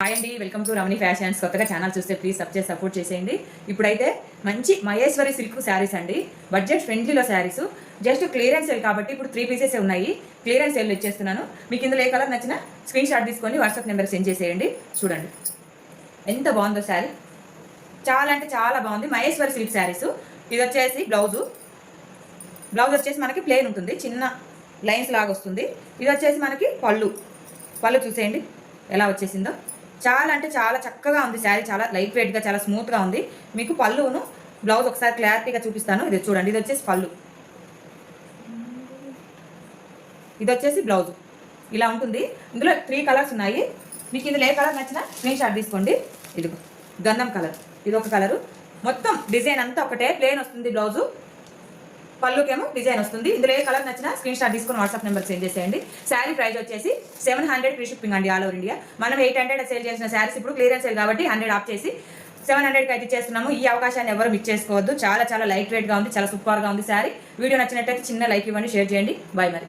Hi అండి, welcome to Ramani fashions. కొత్తగా channel చూస్తే ప్లీజ్ సపోర్ట్ చేసేయండి. ఇప్పుడైతే మంచి మహేశ్వరి సిల్క్ శారీస్ అండి, బడ్జెట్ ఫ్రెండ్లీలో శారీస్. జస్ట్ క్లియరెన్స్ సేల్ కాబట్టి ఇప్పుడు 3 పీసెస్ ఉన్నాయి. క్లియరెన్స్ సేల్ ఇచ్చేస్తున్నాను. మీకు ఇందులో ఏ కలర్ నచ్చినా స్క్రీన్ షాట్ తీసుకొని వాట్సాప్ నెంబర్కి సెండ్ చేసేయండి. చూడండి ఎంత బాగుందో శారీ, చాలా అంటే చాలా బాగుంది. మహేశ్వరి సిల్క్ శారీస్. ఇది వచ్చేసి బ్లౌజ్ వచ్చేసి మనకి ప్లెయిన్ ఉంటుంది, చిన్న లైన్స్ లాగా వస్తుంది. ఇది వచ్చేసి మనకి పళ్ళు చూసేయండి ఎలా వచ్చేసిందో. చాలా అంటే చాలా చక్కగా ఉంది శారీ, చాలా లైట్ వెయిట్గా, చాలా స్మూత్గా ఉంది. మీకు పళ్ళును బ్లౌజ్ ఒకసారి క్లారిటీగా చూపిస్తాను. ఇది చూడండి, ఇది వచ్చేసి పళ్ళు, ఇది వచ్చేసి బ్లౌజ్. ఇలా ఉంటుంది. ఇందులో 3 కలర్స్ ఉన్నాయి. మీకు ఇందులో ఏ కలర్ నచ్చినా స్క్రీన్ షాట్ తీసుకోండి. ఇది గంధం కలర్, ఇది ఒక కలరు. మొత్తం డిజైన్ అంతా ఒకటే, ప్లెయిన్ వస్తుంది బ్లౌజు, పళ్ళుకేమో డిజైన్ వస్తుంది. ఇందులో ఏ కలర్ నచ్చినా స్క్రీన్ షాట్ తీసుకొని వాట్సాప్ నెంబర్ సెండ్ చేసేయండి. శారీ ప్రైస్ వచ్చేసి 700 ఫ్రీ షిప్పింగ్ అండి, ఆల్ ఓవర్ ఇండియా. మనం 800 సేల్ చేసిన శారీస్ ఇప్పుడు క్లియరెన్స్ సేల్ కాబట్టి 100 ఆఫ్ చేసి 700కి అయితే చేస్తున్నాము. ఈ అవకాశాన్ని ఎవరు మిస్ చేసుకోవద్దు. చాలా చాలా లైట్ వెయిట్గా ఉంది, చాలా సూపర్గా ఉంది శారీ. వీడియో నచ్చినట్టయితే చిన్న లైక్ ఇవ్వండి, షేర్ చేయండి. బాయ్ మరి.